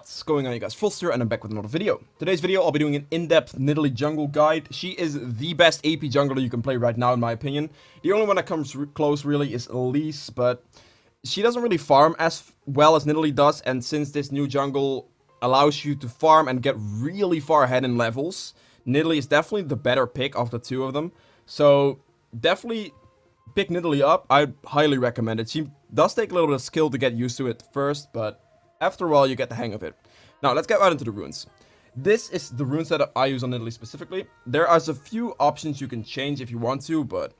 What's going on, you guys? Fullster, and I'm back with another video. Today's video, I'll be doing an in-depth Nidale jungle guide. She is the best AP jungler you can play right now, in my opinion. The only one that comes close, really, is Elise, but she doesn't really farm as well as Nidale does, and since this new jungle allows you to farm and get really far ahead in levels, Nidale is definitely the better pick of the two of them. So, definitely pick Nidale up. I highly recommend it. She does take a little bit of skill to get used to it first, but after a while, you get the hang of it. Now, let's get right into the runes. This is the rune set I use on Nidale specifically. There are a few options you can change if you want to, but,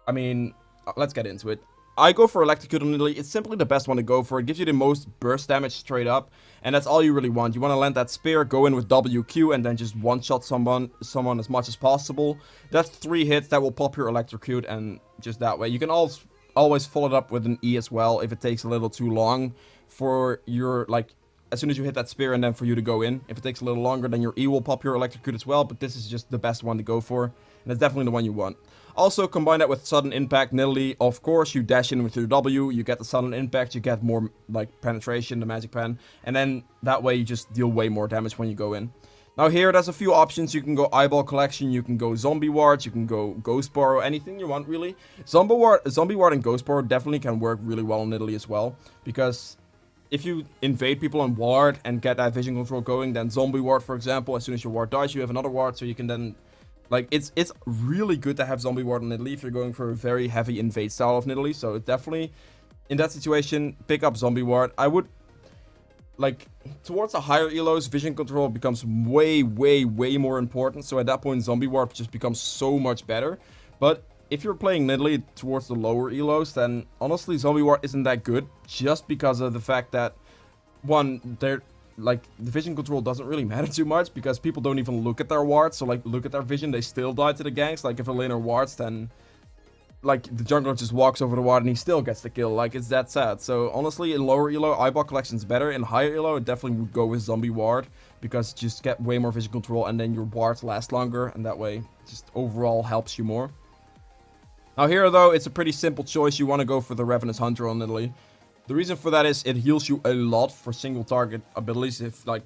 I mean, let's get into it. I go for Electrocute on Nidale. It's simply the best one to go for. It gives you the most burst damage straight up, and that's all you really want. You want to land that spear, go in with WQ, and then just one-shot someone as much as possible. That's 3 hits that will pop your Electrocute, and just that way. You can always follow it up with an E as well if it takes a little too long for your, like, as soon as you hit that spear and then for you to go in. If it takes a little longer, then your E will pop your Electrocute as well, but this is just the best one to go for, and it's definitely the one you want. Also, combine that with Sudden Impact. Nidale, of course, you dash in with your W, you get the Sudden Impact, you get more, like, penetration, the magic pen, and then that way you just deal way more damage when you go in. Now here, there's a few options. You can go Eyeball Collection, you can go Zombie Ward, you can go Ghost Borrow, anything you want, really. Zombie Ward and Ghost Borrow definitely can work really well on Nidale as well, because if you invade people on ward and get that vision control going, then Zombie Ward, for example, as soon as your ward dies, you have another ward, so you can then, like, it's really good to have Zombie Ward on Nidale if you're going for a very heavy invade style of Nidale. So definitely, in that situation, pick up Zombie Ward. I would, like, towards the higher elos, vision control becomes way more important. So at that point, Zombie Ward just becomes so much better. But if you're playing Nidale towards the lower elos, then honestly, Zombie Ward isn't that good, just because of the fact that, one, they're, like, the vision control doesn't really matter too much, because people don't even look at their wards, so, like, look at their vision, they still die to the ganks. Like, if a laner wards, then, like, the jungler just walks over the ward and he still gets the kill. Like, it's that sad. So, honestly, in lower elo, Eyeball Collection's better. In higher elo, it definitely would go with Zombie Ward, because you just get way more vision control, and then your wards last longer, and that way, just overall helps you more. Now here, though, it's a pretty simple choice. You want to go for the Ravenous Hunter on Nidale. The reason for that is it heals you a lot for single target abilities. If, like,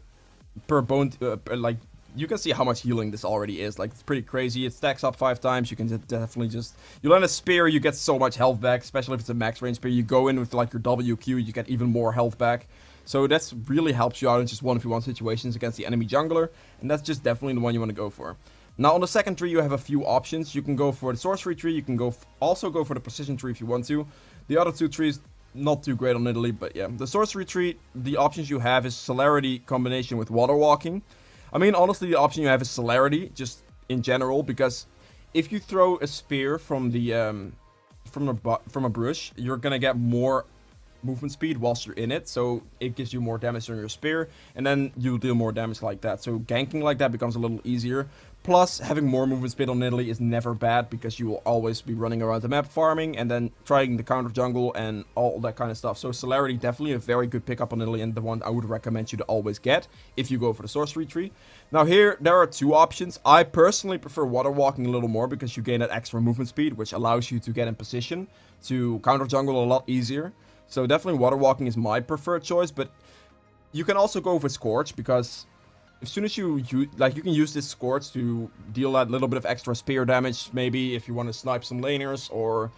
per bone, like, you can see how much healing this already is. Like, it's pretty crazy. It stacks up 5 times. You can definitely just, you land a spear, you get so much health back, especially if it's a max range spear. You go in with, like, your WQ, you get even more health back. So that's really helps you out in just 1v1 situations against the enemy jungler, and that's just definitely the one you want to go for. Now, on the second tree, you have a few options. You can go for the sorcery tree. You can also go for the precision tree if you want to. The other 2 trees, not too great on Nidale, but yeah. The sorcery tree, the options you have is celerity combination with water walking. I mean, honestly, the option you have is celerity, just in general, because if you throw a spear from the from a brush, you're gonna get more movement speed whilst you're in it, so it gives you more damage on your spear, and then you deal more damage like that. So ganking like that becomes a little easier. Plus, having more movement speed on Nidale is never bad, because you will always be running around the map farming, and then trying the counter jungle and all that kind of stuff. So celerity, definitely a very good pickup on Nidale, and the one I would recommend you to always get if you go for the sorcery tree. Now here, there are 2 options. I personally prefer water walking a little more, because you gain that extra movement speed, which allows you to get in position to counter jungle a lot easier. So definitely water walking is my preferred choice, but you can also go with Scorch, because as soon as you can use this Scorch to deal that little bit of extra spear damage, maybe if you want to snipe some laners, or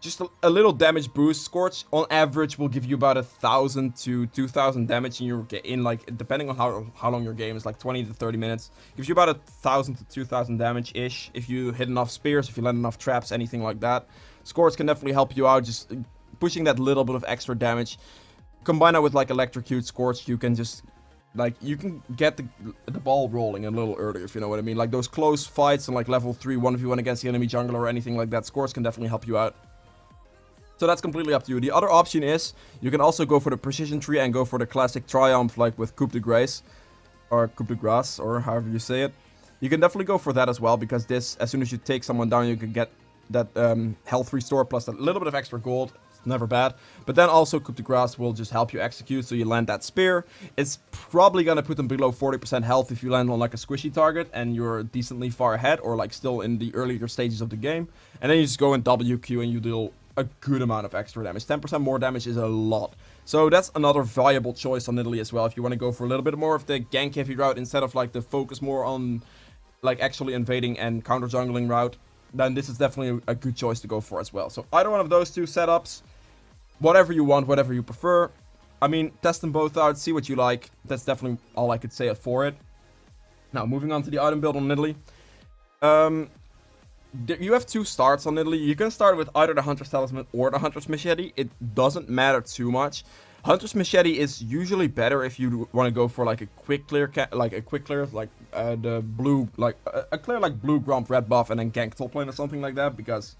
just a little damage boost. Scorch on average will give you about 1,000 to 2,000 damage in your like, depending on how long your game is, like 20 to 30 minutes. Gives you about 1,000 to 2,000 damage ish if you hit enough spears, if you land enough traps, anything like that. Scorch can definitely help you out, just pushing that little bit of extra damage. Combine that with, like, Electrocute, Scorch, you can just, like, you can get the ball rolling a little earlier, if you know what I mean. Like, those close fights in, like, level 3, 1v1 against the enemy jungler or anything like that, Scorch can definitely help you out. So that's completely up to you. The other option is, you can also go for the precision tree and go for the classic triumph, like with Coup de Grace, or Coup de Grace, or however you say it. You can definitely go for that as well, because this, as soon as you take someone down, you can get that health restore plus a little bit of extra gold. Never bad. But then also Coup de Grace will just help you execute, so you land that spear. It's probably gonna put them below 40% health if you land on, like, a squishy target and you're decently far ahead, or, like, still in the earlier stages of the game. And then you just go in WQ and you deal a good amount of extra damage. 10% more damage is a lot. So that's another viable choice on Italy as well. If you want to go for a little bit more of the gank heavy route instead of like the focus more on like actually invading and counter jungling route, then this is definitely a good choice to go for as well. So either one of those two setups, whatever you want, whatever you prefer. I mean, test them both out, see what you like. That's definitely all I could say for it. Now, moving on to the item build on Italy. You have two starts on Italy. You can start with either the Hunter's Talisman or the Hunter's Machete. It doesn't matter too much. Hunter's Machete is usually better if you want to go for like a quick clear, the blue, like a clear like blue gromp red buff and then gank top lane or something like that, because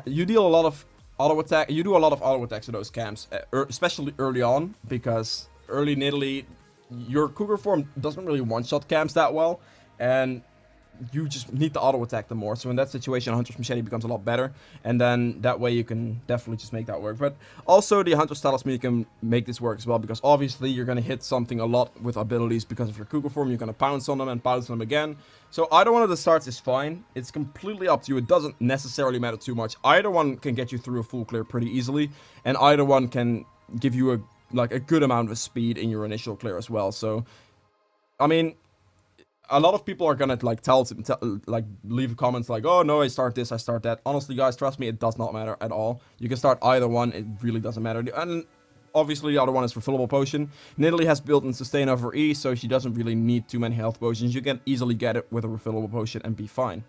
you deal a lot of auto attack. You do a lot of auto attacks to those camps, especially early on, because early in Italy, your Cougar form doesn't really one-shot camps that well, and you just need to auto attack them more. So in that situation, Hunter's Machete becomes a lot better, and then that way you can definitely just make that work. But also the Hunter's Talisman, you can make this work as well, because obviously you're going to hit something a lot with abilities because of your Cougar form. You're going to pounce on them and pounce on them again. So either one of the starts is fine. It's completely up to you. It doesn't necessarily matter too much. Either one can get you through a full clear pretty easily, and either one can give you a good amount of speed in your initial clear as well. So I mean, a lot of people are gonna like leave comments like, oh no, I start this, I start that. Honestly, guys, trust me, it does not matter at all. You can start either one, it really doesn't matter. And obviously the other one is refillable potion. Nidale has built-in sustain over E, so she doesn't really need too many health potions. You can easily get it with a refillable potion and be fine.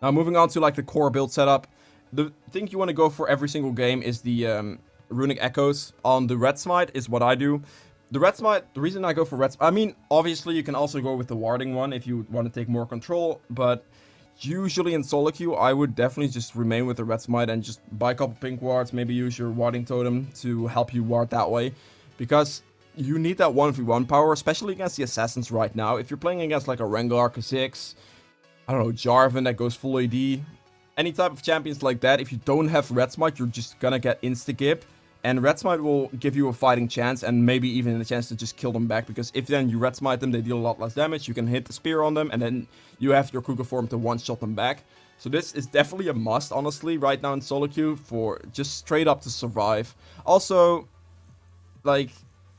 Now moving on to like the core build setup. The thing you want to go for every single game is the runic echoes. On the red smite is what I do. The red smite, the reason I go for red smite, I mean, obviously you can also go with the warding one if you want to take more control, but usually in solo queue, I would definitely just remain with the red smite and just buy a couple pink wards, maybe use your warding totem to help you ward that way, because you need that 1v1 power, especially against the assassins right now. If you're playing against like a Rengar, Kha'Zix, I don't know, Jarvan that goes full AD, any type of champions like that, if you don't have red smite, you're just gonna get insta-gib. And red smite will give you a fighting chance and maybe even a chance to just kill them back, because if then you red smite them, they deal a lot less damage. You can hit the spear on them and then you have your Cougar form to one-shot them back. So this is definitely a must, honestly, right now in solo queue for just straight up to survive. Also, like,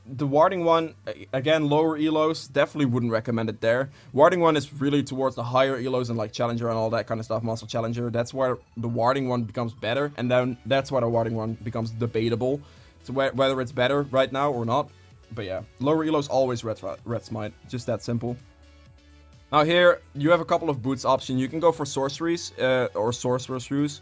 the warding one, again, lower elos, definitely wouldn't recommend it there. Warding one is really towards the higher elos and like challenger and all that kind of stuff, muscle challenger. That's where the warding one becomes better, and then that's why the warding one becomes debatable, so whether it's better right now or not. But yeah, lower elos always red smite, just that simple. Now here, you have a couple of boots options. You can go for sorceries or sorcerer's ruse.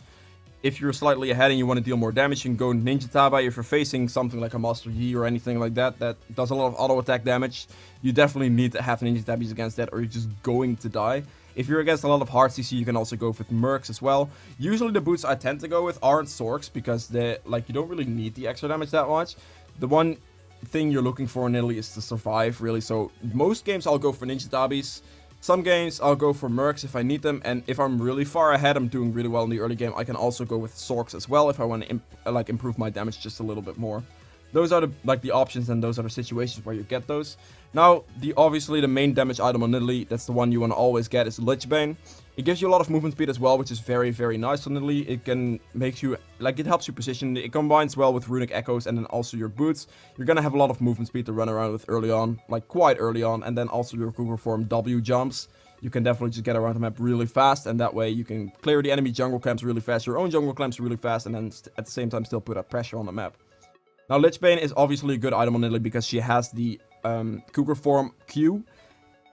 If you're slightly ahead and you want to deal more damage, you can go Ninja Tabi. If you're facing something like a Master Yi or anything like that, that does a lot of auto attack damage, you definitely need to have Ninja Tabis against that, or you're just going to die. If you're against a lot of hard CC, you can also go with Mercs as well. Usually the boots I tend to go with aren't Sorks, because you don't really need the extra damage that much. The one thing you're looking for in Italy is to survive, really. So most games I'll go for Ninja Tabis. Some games I'll go for Mercs if I need them, and if I'm really far ahead, I'm doing really well in the early game, I can also go with Sorks as well if I want to improve my damage just a little bit more. Those are the options, and those are the situations where you get those. Now, obviously the main damage item on Nidale, that's the one you want to always get, is Lichbane. It gives you a lot of movement speed as well, which is very, very nice on Nidale. It can make you, it helps you position. It combines well with runic echoes and then also your boots. You're gonna have a lot of movement speed to run around with early on, quite early on, and then also your Cougar form W jumps. You can definitely just get around the map really fast, and that way you can clear the enemy jungle camps really fast, your own jungle camps really fast, and then at the same time still put that pressure on the map. Now, Lichbane is obviously a good item on Nidale because she has the Cougar form Q.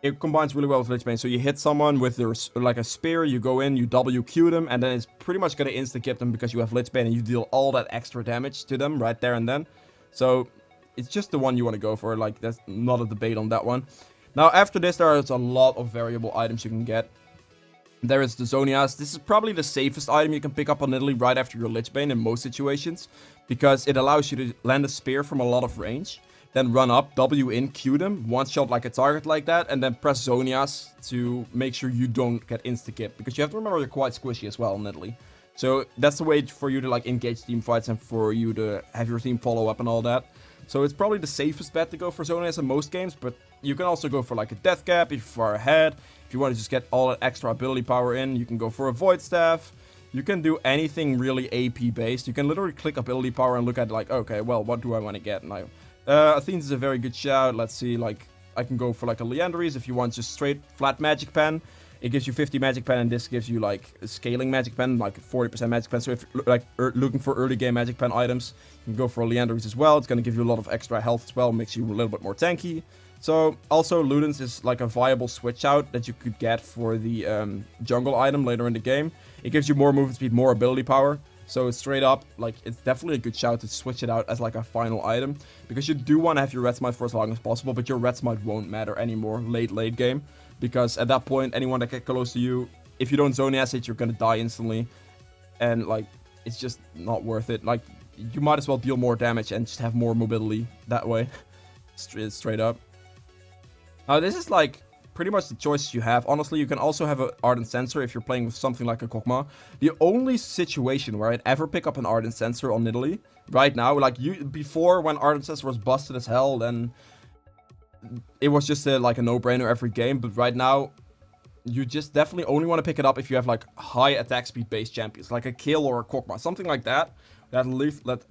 It combines really well with Lichbane, so you hit someone with a spear, you go in, you WQ them, and then it's pretty much gonna insta-kip them because you have Lichbane and you deal all that extra damage to them right there and then. So it's just the one you want to go for, there's not a debate on that one. Now after this, there is a lot of variable items you can get. There is the Zonias. This is probably the safest item you can pick up on Nidale right after your Lichbane in most situations, because it allows you to land a spear from a lot of range, then run up, W in, Q them, one shot like a target like that, and then press Zonias to make sure you don't get insta-kip, because you have to remember you're quite squishy as well, Nidale. So that's the way for you to engage team fights and for you to have your team follow up and all that. So it's probably the safest bet to go for Zonias in most games, but you can also go for a Death Cap if you're far ahead. If you want to just get all that extra ability power in, you can go for a Void Staff. you can do anything really AP based. You can literally click ability power and look at like, okay, well, what do I want to get? And Athene's is a very good shout. Let's see, like, I can go for like a Leanderis if you want just straight flat magic pen. It gives you 50 magic pen, and this gives you like a scaling magic pen, like 40% magic pen. So if you're like looking for early game magic pen items, you can go for a Leanderis as well. It's going to give you a lot of extra health as well, makes you a little bit more tanky. So also Ludens is like a viable switch out that you could get for the jungle item later in the game. It gives you more movement speed, more ability power. So it's straight up, like, it's definitely a good shout to switch it out as like a final item. Because you do want to have your red smite for as long as possible, but your red smite won't matter anymore late game. Because at that point, anyone that gets close to you, if you don't Zonias it, you're gonna die instantly. And like, it's just not worth it. Like, you might as well deal more damage and just have more mobility that way. Straight up. Now this is like pretty much the choices you have. Honestly, you can also have an Ardent Sensor if you're playing with something like a Kog'Maw. The only situation where I'd ever pick up an Ardent Sensor on Nidale right now, like before when Ardent Sensor was busted as hell, then it was just like a no-brainer every game. But right now, you just definitely only want to pick it up if you have like high attack speed based champions, like a Kill or a Kog'Maw, something like that. That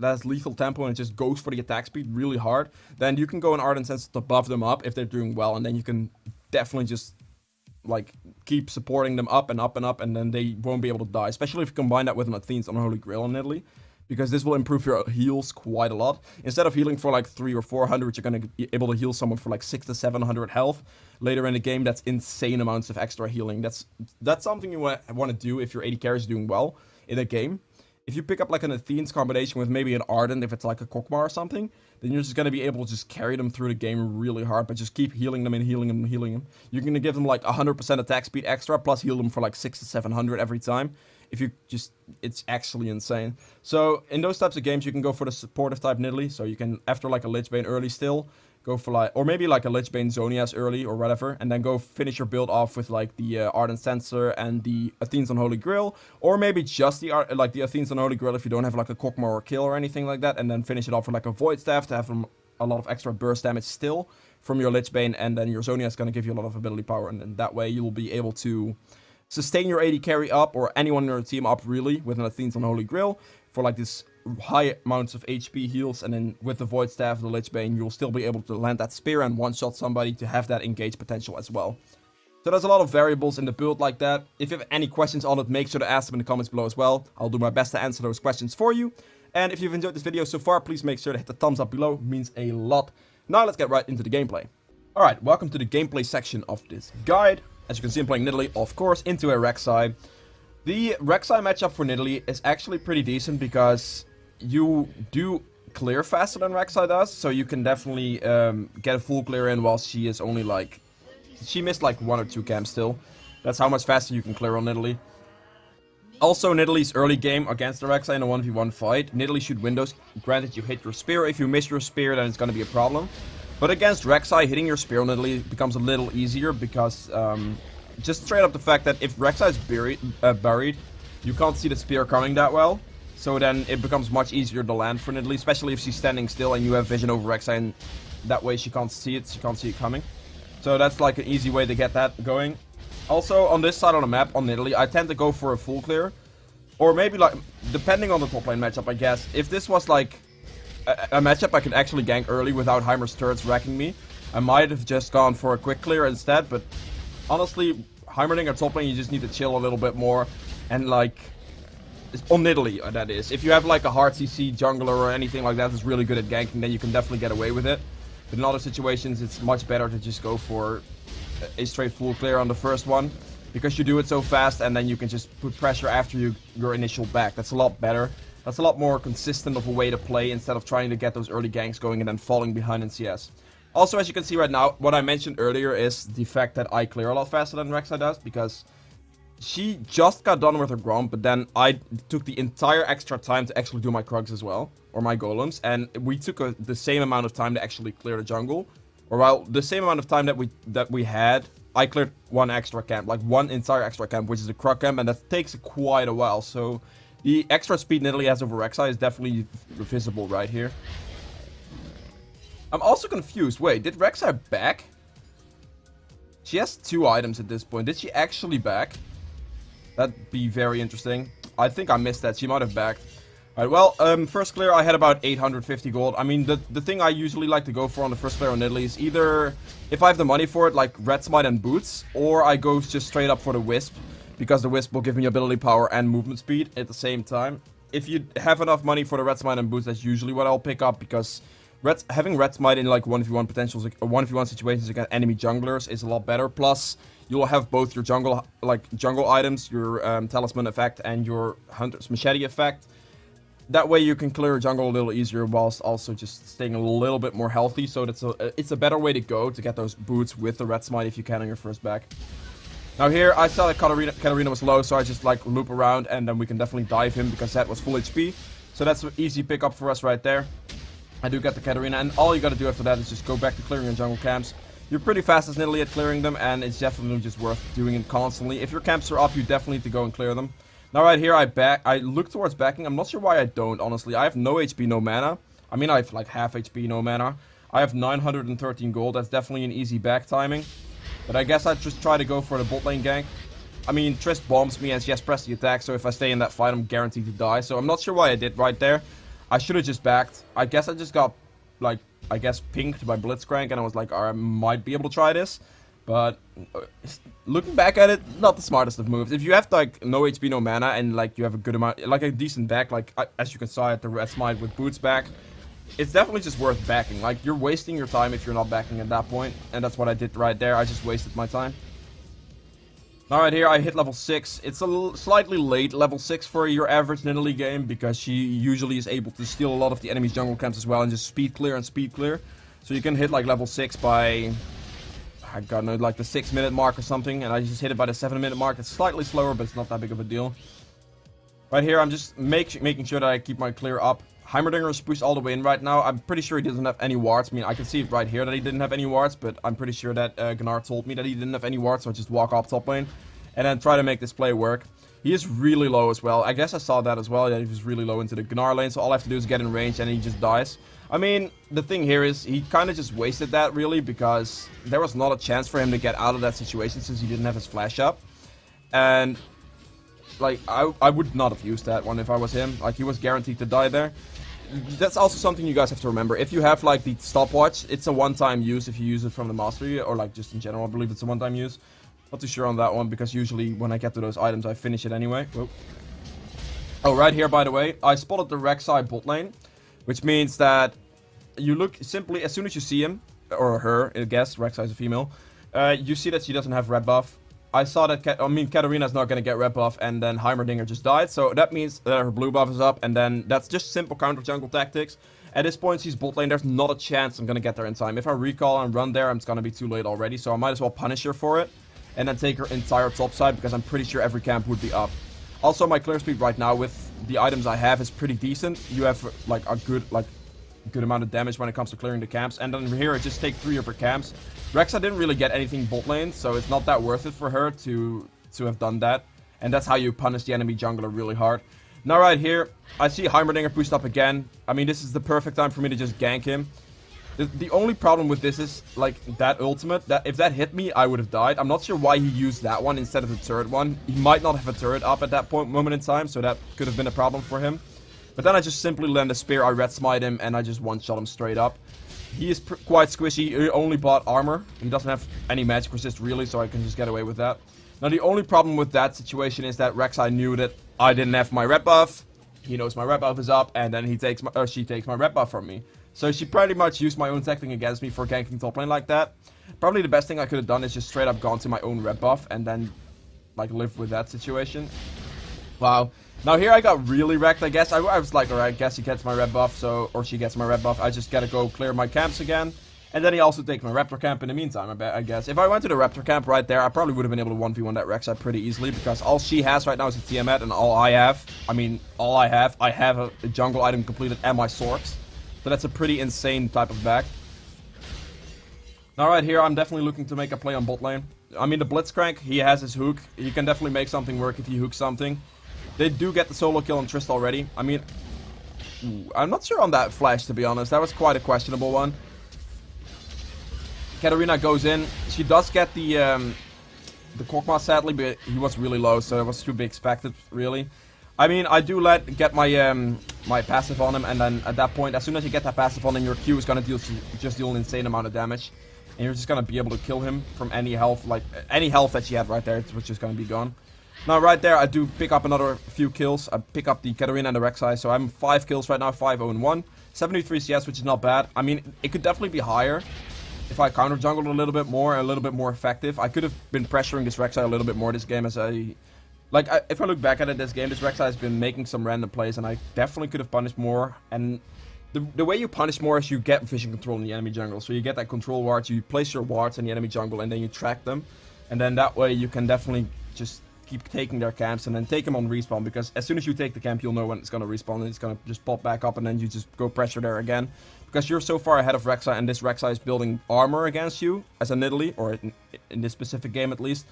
has lethal tempo and it just goes for the attack speed really hard. Then you can go an Ardent Sensor to buff them up if they're doing well, and then you can definitely just like keep supporting them up and up and up, and then they won't be able to die. Especially if you combine that with an Athene's Unholy Grail in Italy, because this will improve your heals quite a lot. Instead of healing for like 300 or 400, you're gonna be able to heal someone for like 600 to 700 health later in the game. That's insane amounts of extra healing. That's something you want to do if your AD carry is doing well in a game. If you pick up like an Athene's combination with maybe an Ardent, if it's like a Kog'Maw or something, then you're just going to be able to just carry them through the game really hard, but just keep healing them and healing them and healing them. You're going to give them like 100% attack speed extra, plus heal them for like 600 to 700 every time. If you just, it's actually insane. So in those types of games, you can go for the supportive type Nidale. So you can, after like a Lich Bane early still, go for like, or maybe like a Lich Bane Zonias early or whatever, and then go finish your build off with like the Ardent Sensor and the Athene's Unholy Grail, or maybe just the Athene's Unholy Grail if you don't have like a Kog'Maw or Kill or anything like that, and then finish it off with like a Void Staff to have a lot of extra burst damage still from your Lich Bane, and then your Zonias is going to give you a lot of ability power, and then that way you will be able to sustain your AD carry up, or anyone in your team up really, with an Athene's Unholy Grail for like this high amounts of HP heals, and then with the Void Staff, the Lich Bane, you'll still be able to land that spear and one-shot somebody to have that engage potential as well. So there's a lot of variables in the build like that. If you have any questions on it, make sure to ask them in the comments below as well. I'll do my best to answer those questions for you. And if you've enjoyed this video so far, please make sure to hit the thumbs up below. It means a lot. Now let's get right into the gameplay. Alright, welcome to the gameplay section of this guide. As you can see, I'm playing Nidale, of course, into a Rek'Sai. The Rek'Sai matchup for Nidale is actually pretty decent because you do clear faster than Rek'Sai does, so you can definitely get a full clear in while she is only like... She missed like 1 or 2 camps still. That's how much faster you can clear on Nidale. Also, Nidalee's early game against the Rek'Sai in a 1v1 fight, Nidale shoot windows. Granted, you hit your spear. If you miss your spear, then it's going to be a problem. But against Rek'Sai, hitting your spear on Nidale becomes a little easier because just straight up the fact that if Rek'Sai is buried, you can't see the spear coming that well. So then it becomes much easier to land for Nidale, especially if she's standing still and you have vision over Rek'Sai, and that way she can't see it, she can't see it coming. So that's like an easy way to get that going. Also, on this side of the map, on Nidale, I tend to go for a full clear. Or maybe like, depending on the top lane matchup, I guess. If this was like a matchup I could actually gank early without Heimer's turrets wrecking me, I might have just gone for a quick clear instead, but honestly, Heimerding at top lane, you just need to chill a little bit more, and like, on Nidale, that is. If you have like a hard CC jungler or anything like that that's really good at ganking, then you can definitely get away with it. But in other situations, it's much better to just go for a straight full clear on the first one, because you do it so fast, and then you can just put pressure after your initial back. That's a lot better. That's a lot more consistent of a way to play, instead of trying to get those early ganks going and then falling behind in CS. Also, as you can see right now, what I mentioned earlier is the fact that I clear a lot faster than Rek'Sai does, because she just got done with her Grom, but then I took the entire extra time to actually do my Krugs as well, or my Golems, and we took the same amount of time to actually clear the jungle. Or well, the same amount of time that we had, I cleared one extra camp, like one entire extra camp, which is a Krug camp, and that takes quite a while. So the extra speed Nidale has over Rek'Sai is definitely visible right here. I'm also confused. Wait, did Rek'Sai back? She has 2 items at this point. Did she actually back? That'd be very interesting. I think I missed that. She might have backed. Alright, well, first clear I had about 850 gold. I mean, the thing I usually like to go for on the first clear on Nidale is either, if I have the money for it, like Red Smite and Boots, or I go just straight up for the Wisp, because the Wisp will give me ability power and movement speed at the same time. If you have enough money for the Red Smite and Boots, that's usually what I'll pick up, because having Red Smite in like 1v1 potentials, or 1v1 situations against enemy junglers is a lot better. Plus, you'll have both your jungle items, your Talisman effect, and your Hunter's Machete effect. That way you can clear jungle a little easier whilst also just staying a little bit more healthy. So it's a better way to go to get those boots with the Red Smite if you can on your first back. Now here, I saw that Katarina was low, so I just like loop around and then we can definitely dive him because that was full HP. So that's an easy pickup for us right there. I do get the Katarina, and all you gotta do after that is just go back to clearing your jungle camps. You're pretty fast as Nidale at clearing them, and it's definitely just worth doing it constantly. If your camps are up, you definitely need to go and clear them. Now right here, I look towards backing. I'm not sure why I don't, honestly. I have no HP, no mana. I mean, I have like half HP, no mana. I have 913 gold. That's definitely an easy back timing. But I guess I'd just try to go for the bot lane gank. I mean, Trist bombs me and she has pressed the attack, so if I stay in that fight, I'm guaranteed to die. So I'm not sure why I did right there. I should have just backed. I guess I just got, like, pinked by Blitzcrank, and I was like, I might be able to try this. But looking back at it, not the smartest of moves. If you have like no HP, no mana, and like you have a good amount, like a decent back, like as you can see at the Red Smite with Boots back, it's definitely just worth backing. Like, you're wasting your time if you're not backing at that point, and that's what I did right there. I just wasted my time. Alright, here I hit level 6. It's a slightly late level 6 for your average Nidale game, because she usually is able to steal a lot of the enemy's jungle camps as well and just speed clear and speed clear. So you can hit like level 6 by, I don't know, like the 6-minute mark or something, and I just hit it by the 7-minute mark. It's slightly slower, but it's not that big of a deal. Right here, I'm just making sure that I keep my clear up. Heimerdinger is pushed all the way in right now. I'm pretty sure he doesn't have any wards. I mean, I can see it right here that he didn't have any wards, but I'm pretty sure that Gunnar told me that he didn't have any wards, so I just walk off top lane and then try to make this play work. He is really low as well. I guess I saw that as well, that he was really low into the Gunnar lane, so all I have to do is get in range and he just dies. I mean, the thing here is he kind of just wasted that, really, because there was not a chance for him to get out of that situation since he didn't have his flash up. And, like, I would not have used that one if I was him. Like, he was guaranteed to die there. That's also something you guys have to remember. If you have, like, the stopwatch, it's a one-time use if you use it from the mastery, or, like, just in general, I believe it's a one-time use. Not too sure on that one, because usually when I get to those items, I finish it anyway. Whoa. Oh, right here, by the way, I spotted the Rek'Sai bot lane, which means that you look simply, as soon as you see him, or her, I guess, Rek'Sai is a female, you see that she doesn't have red buff. I saw that, Katarina's not going to get red buff, and then Heimerdinger just died, so that means that her blue buff is up, and then that's just simple counter jungle tactics. At this point, she's bot lane, there's not a chance I'm going to get there in time. If I recall and run there, it's going to be too late already, so I might as well punish her for it, and then take her entire top side, because I'm pretty sure every camp would be up. Also, my clear speed right now with the items I have is pretty decent. You have, like, a good amount of damage when it comes to clearing the camps, and then here I just take 3 of her camps. Rek'Sai didn't really get anything bot lane, so it's not that worth it for her to have done that, and that's how you punish the enemy jungler really hard. Now right here, I see Heimerdinger pushed up again. I mean, this is the perfect time for me to just gank him. The only problem with this is, like, that ultimate, that if that hit me, I would have died. I'm not sure why he used that one instead of the turret one. He might not have a turret up at that moment in time, so that could have been a problem for him. But then I just simply land a spear, I red smite him, and I just one-shot him straight up. He is quite squishy. He only bought armor. He doesn't have any magic resist, really, so I can just get away with that. Now, the only problem with that situation is that Rek'Sai knew that I didn't have my red buff. He knows my red buff is up, and then she takes my red buff from me. So she pretty much used my own tactic against me for ganking top lane like that. Probably the best thing I could have done is just straight up gone to my own red buff and then, like, live with that situation. Wow. Now here I got really wrecked, I guess. I was like, alright, I guess he gets my red buff, or she gets my red buff. I just gotta go clear my camps again. And then he also takes my Raptor camp in the meantime, I guess. If I went to the Raptor camp right there, I probably would have been able to 1v1 that Rek'Sai pretty easily, because all she has right now is a Tiamat, and all I have a jungle item completed and my swords. So that's a pretty insane type of back. Now right here, I'm definitely looking to make a play on bot lane. I mean, the Blitzcrank, he has his hook. He can definitely make something work if he hooks something. They do get the solo kill on Trist already. I mean, I'm not sure on that flash, to be honest. That was quite a questionable one. Katarina goes in. She does get the the Kokma, sadly, but he was really low, so it was to be expected, really. I mean, I do get my my passive on him, and then at that point, as soon as you get that passive on him, your Q is gonna deal an insane amount of damage, and you're just gonna be able to kill him from any health, like any health that you had right there, which is gonna be gone. Now, right there, I do pick up another few kills. I pick up the Katarina and the Rek'Sai, so I'm 5 kills right now, 5-0-1. 73 CS, which is not bad. I mean, it could definitely be higher if I counter jungled a little bit more and a little bit more effective. I could have been pressuring this Rek'Sai a little bit more this game as if I look back at it this game, this Rek'Sai has been making some random plays, and I definitely could have punished more. And the way you punish more is you get vision control in the enemy jungle. So you get that control wards, you place your wards in the enemy jungle, and then you track them. And then that way you can definitely just keep taking their camps and then take them on respawn, because as soon as you take the camp, you'll know when it's going to respawn, and it's going to just pop back up, and then you just go pressure there again. Because you're so far ahead of Rek'Sai, and this Rek'Sai is building armor against you as a Nidale, or in this specific game at least,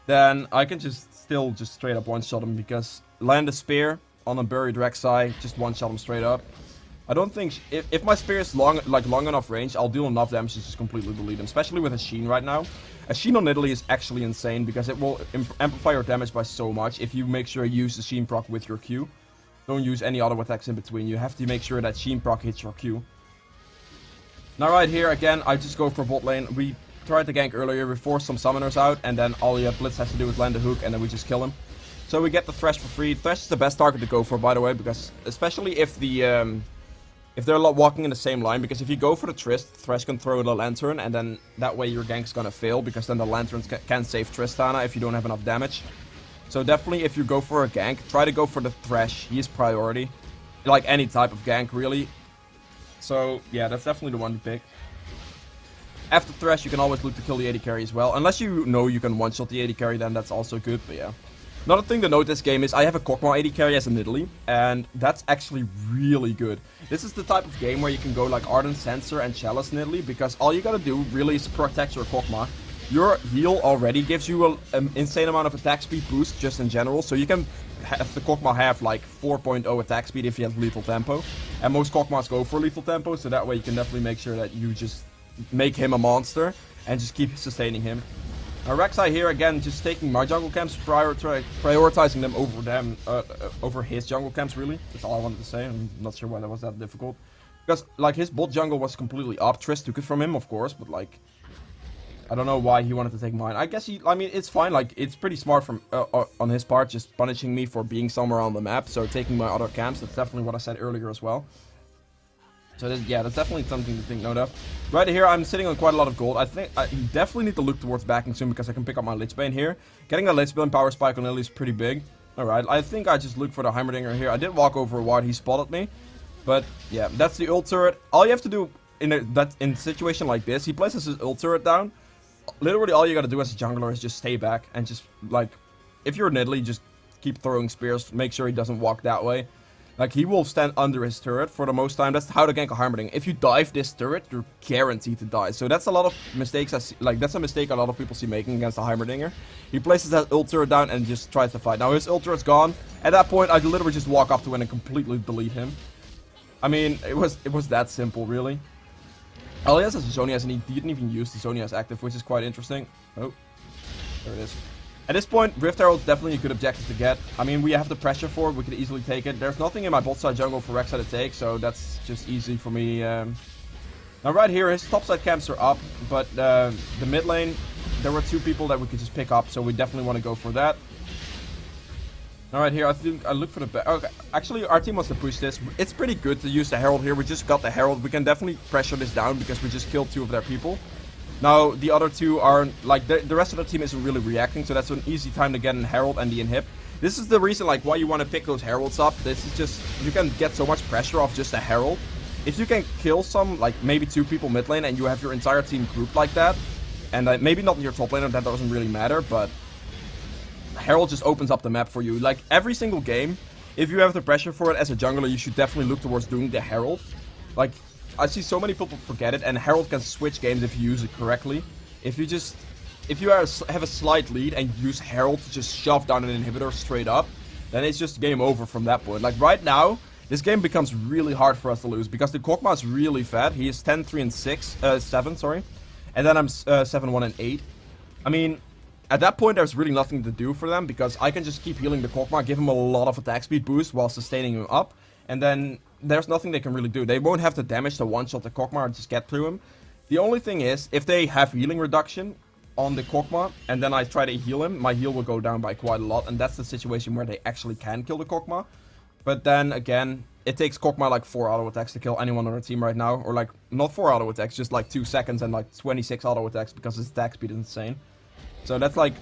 then I can still straight up one-shot him, because land a spear on a buried Rek'Sai, just one-shot him straight up. I don't think, if my spear is long enough range, I'll deal enough damage to just completely delete him, especially with a Sheen right now. A Sheen on Nidale is actually insane, because it will amplify your damage by so much if you make sure you use the Sheen proc with your Q. Don't use any other attacks in between. You have to make sure that Sheen proc hits your Q. Now right here, again, I just go for bot lane. We tried to gank earlier, we forced some summoners out, and then all Blitz has to do is land a hook, and then we just kill him. So we get the Thresh for free. Thresh is the best target to go for, by the way, because especially if they're walking in the same line, because if you go for the Trist, Thresh can throw the Lantern, and then that way your gank's gonna fail, because then the Lanterns can save Tristana if you don't have enough damage. So definitely, if you go for a gank, try to go for the Thresh. He is priority. Like any type of gank, really. So, yeah, that's definitely the one to pick. After Thresh, you can always look to kill the AD carry as well. Unless you know you can one-shot the AD carry, then that's also good, but yeah. Another thing to note this game is I have a Kokma AD carry as a Nidale, and that's actually really good. This is the type of game where you can go like Ardent Censer and Chalice Nidale, because all you gotta do really is protect your Kokma. Your heal already gives you an insane amount of attack speed boost just in general, so you can have the Kokma have like 4.0 attack speed if you have lethal tempo. And most Kokmas go for lethal tempo, so that way you can definitely make sure that you just make him a monster and just keep sustaining him. Now Rek'Sai here again, just taking my jungle camps, prioritizing them over his jungle camps, really. That's all I wanted to say. I'm not sure why that was that difficult. Because, like, his bot jungle was completely up. Triss took it from him, of course, but, like, I don't know why he wanted to take mine. I guess I mean, it's fine. Like, it's pretty smart from on his part, just punishing me for being somewhere on the map. So taking my other camps, that's definitely what I said earlier as well. So yeah, that's definitely something to think note of. Right here, I'm sitting on quite a lot of gold. I think I definitely need to look towards backing soon, because I can pick up my Lichbane here. Getting a Lichbane power spike on Lily is pretty big. Alright, I think I just look for the Heimerdinger here. I did walk over a ward, he spotted me. But yeah, that's the ult turret. All you have to do in a situation like this, he places his ult turret down. Literally all you gotta do as a jungler is just stay back and just, like, if you're Nidale, just keep throwing spears, make sure he doesn't walk that way. Like, he will stand under his turret for the most time. That's how to gank a Heimerdinger. If you dive this turret, you're guaranteed to die. So that's a lot of mistakes. That's a mistake a lot of people see making against a Heimerdinger. He places that ult turret down and just tries to fight. Now his ult turret's gone. At that point, I literally just walk up to him and completely delete him. I mean, it was that simple, really. Elias has Zonias, and he didn't even use the Zonias active, which is quite interesting. Oh, there it is. At this point, Rift Herald is definitely a good objective to get. I mean, we have the pressure for it. We could easily take it. There's nothing in my bot side jungle for Rek'Sai to take, so that's just easy for me. Now, right here, his top side camps are up, but the mid lane, there were 2 people that we could just pick up, so we definitely want to go for that. Alright, here, I think I look for the... Okay, actually, our team wants to push this. It's pretty good to use the Herald here. We just got the Herald. We can definitely pressure this down because we just killed 2 of their people. Now, the other 2 are, like, the rest of the team isn't really reacting, so that's an easy time to get an Herald and the inhib. This is the reason, like, why you want to pick those Heralds up. This is just, you can get so much pressure off just a Herald. If you can kill some, like, maybe 2 people mid lane, and you have your entire team grouped like that, and maybe not in your top laner, that doesn't really matter, but Herald just opens up the map for you. Like, every single game, if you have the pressure for it as a jungler, you should definitely look towards doing the Herald. Like, I see so many people forget it, and Herald can switch games if you use it correctly. If you have a slight lead and use Herald to just shove down an inhibitor straight up, then it's just game over from that point. Like, right now, this game becomes really hard for us to lose, because the Kokma is really fat. He is 10, 3, and 7, sorry. And then I'm 7, 1, and 8. I mean, at that point, there's really nothing to do for them, because I can just keep healing the Kokma, give him a lot of attack speed boost while sustaining him up, and then there's nothing they can really do. They won't have the damage to one-shot the Kokma or just get through him. The only thing is, if they have healing reduction on the Kokma, and then I try to heal him, my heal will go down by quite a lot, and that's the situation where they actually can kill the Kokma. But then, again, it takes Kokma like 4 auto attacks to kill anyone on our team right now, or like, not 4 auto attacks, just like 2 seconds and like 26 auto attacks, because his attack speed is insane. So that's like,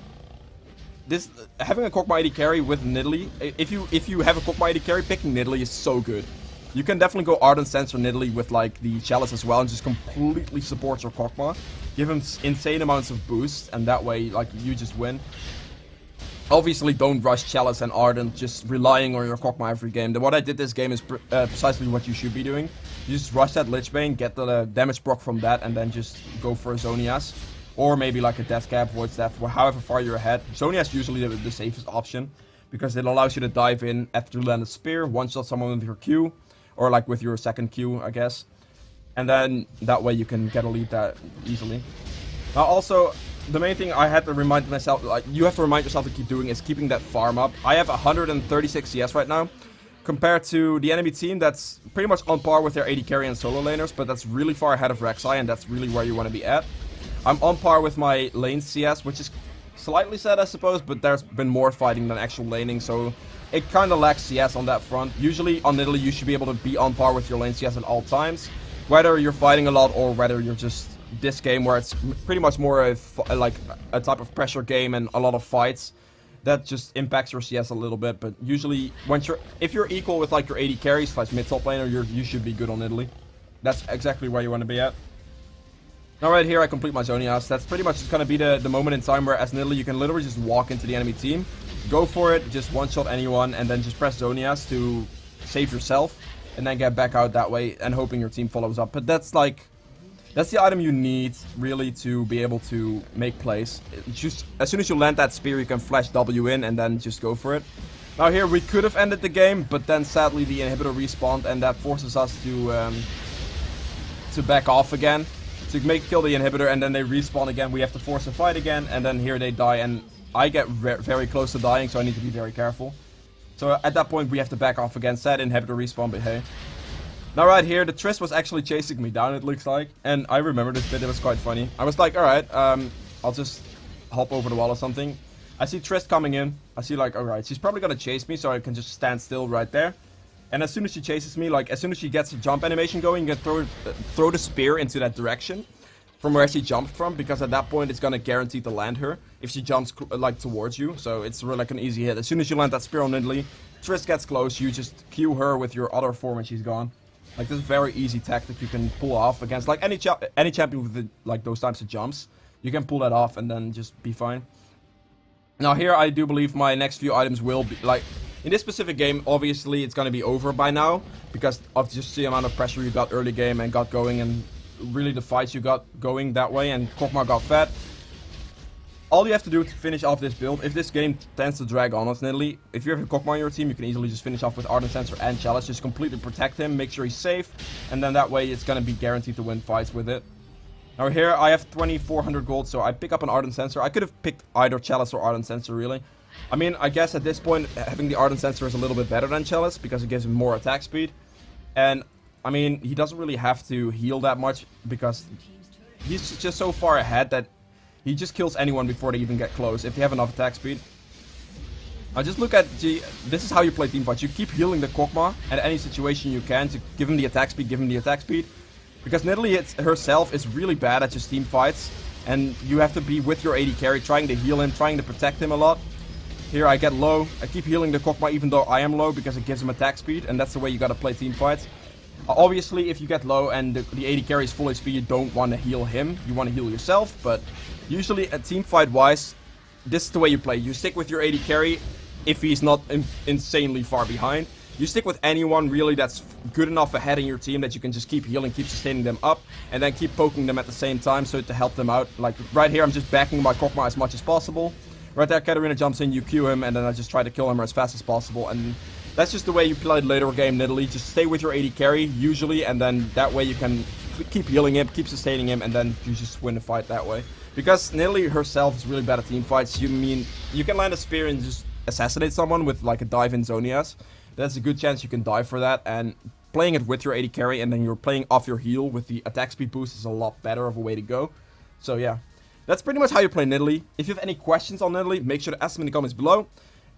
having a Kokma AD carry with Nidale, if you have a Kokma AD carry, picking Nidale is so good. You can definitely go Ardent Sense or Nidale with like the Chalice as well, and just completely support your Kokma. Give him insane amounts of boost, and that way like you just win. Obviously don't rush Chalice and Ardent just relying on your Kokma every game. What I did this game is precisely what you should be doing. You just rush that Lich Bane, get the damage proc from that, and then just go for a Zonias. Or maybe like a Death Cap, Void Staff, however far you're ahead. Zonias is usually the safest option, because it allows you to dive in after you land a spear, one-shot someone with your Q, or like with your second Q, I guess. And then that way you can get a lead that easily. Now also, the main thing I had to remind myself, like you have to remind yourself to keep doing, is keeping that farm up. I have 136 CS right now, compared to the enemy team that's pretty much on par with their AD carry and solo laners, but that's really far ahead of Rek'Sai, and that's really where you want to be at. I'm on par with my lane CS, which is slightly sad, I suppose, but there's been more fighting than actual laning, so it kind of lacks CS on that front. Usually on Nidale, you should be able to be on par with your lane CS at all times, whether you're fighting a lot or whether you're just this game where it's pretty much more like a type of pressure game and a lot of fights. That just impacts your CS a little bit, but usually if you're equal with like your AD carries / mid top laner, you should be good on Nidale. That's exactly where you want to be at. Now right here I complete my Zonias. That's pretty much just gonna be the moment in time where as Nidale you can literally just walk into the enemy team, go for it, just one-shot anyone, and then just press Zonias to save yourself, and then get back out that way, and hoping your team follows up. But that's the item you need, really, to be able to make plays. Just as soon as you land that spear, you can flash W in, and then just go for it. Now here, we could have ended the game, but then sadly the inhibitor respawned, and that forces us to back off again. To kill the inhibitor, and then they respawn again. We have to force a fight again, and then here they die, and I get very close to dying, so I need to be very careful. So at that point, we have to back off again. Sad inhibitor respawn, but hey. Now right here, the Trist was actually chasing me down, it looks like. And I remember this bit, it was quite funny. I was like, alright, I'll just hop over the wall or something. I see Trist coming in. I see like, alright, she's probably gonna chase me, so I can just stand still right there. And as soon as she chases me, like as soon as she gets a jump animation going, you can throw the spear into that direction from where she jumped from, because at that point it's gonna guarantee to land her if she jumps like towards you. So it's really like an easy hit. As soon as you land that spear on Nidale, Trist gets close, you just Q her with your other form and she's gone. Like this is a very easy tactic you can pull off against like any champion with like those types of jumps. You can pull that off and then just be fine. Now here I do believe my next few items will be like, in this specific game, obviously it's gonna be over by now, because of just the amount of pressure you got early game and got going, and really the fights you got going that way, and Kokma got fed. All you have to do to finish off this build, if this game tends to drag on us, Nidale, if you have a Kokma on your team, you can easily just finish off with Ardent Sensor and Chalice, just completely protect him, make sure he's safe, and then that way it's gonna be guaranteed to win fights with it. Now here I have 2400 gold, so I pick up an Ardent Sensor. I could have picked either Chalice or Ardent Sensor, really. I mean, I guess at this point, having the Ardent Sensor is a little bit better than Chalice, because it gives him more attack speed. And, I mean, he doesn't really have to heal that much, because he's just so far ahead that he just kills anyone before they even get close, if they have enough attack speed. Now just look at, this is how you play teamfights. You keep healing the Kokma at any situation you can to give him the attack speed, Because Nidale herself is really bad at just teamfights, and you have to be with your AD carry, trying to heal him, trying to protect him a lot. Here I get low, I keep healing the Kokma even though I am low, because it gives him attack speed, and that's the way you gotta play teamfights. Obviously, if you get low and the AD carry is full HP, you don't want to heal him, you want to heal yourself, but usually a teamfight wise, this is the way you play. You stick with your AD carry if he's not insanely far behind. You stick with anyone really that's good enough ahead in your team that you can just keep healing, keep sustaining them up, and then keep poking them at the same time so to help them out. Like right here, I'm just backing my Kokma as much as possible. Right there, Katarina jumps in, you Q him, and then I just try to kill him as fast as possible. And that's just the way you play later game, Nidale. Just stay with your AD carry, usually, and then that way you can keep healing him, keep sustaining him, and then you just win the fight that way. Because Nidale herself is really bad at team fights. You can land a spear and just assassinate someone with like a dive-in Zonias. There's a good chance you can die for that, and playing it with your AD carry and then you're playing off your heal with the attack speed boost is a lot better of a way to go. So yeah, that's pretty much how you play Nidale. If you have any questions on Nidale, make sure to ask them in the comments below.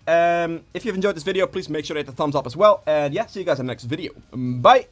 If you've enjoyed this video, please make sure to hit the thumbs up as well. And yeah, see you guys in the next video. Bye!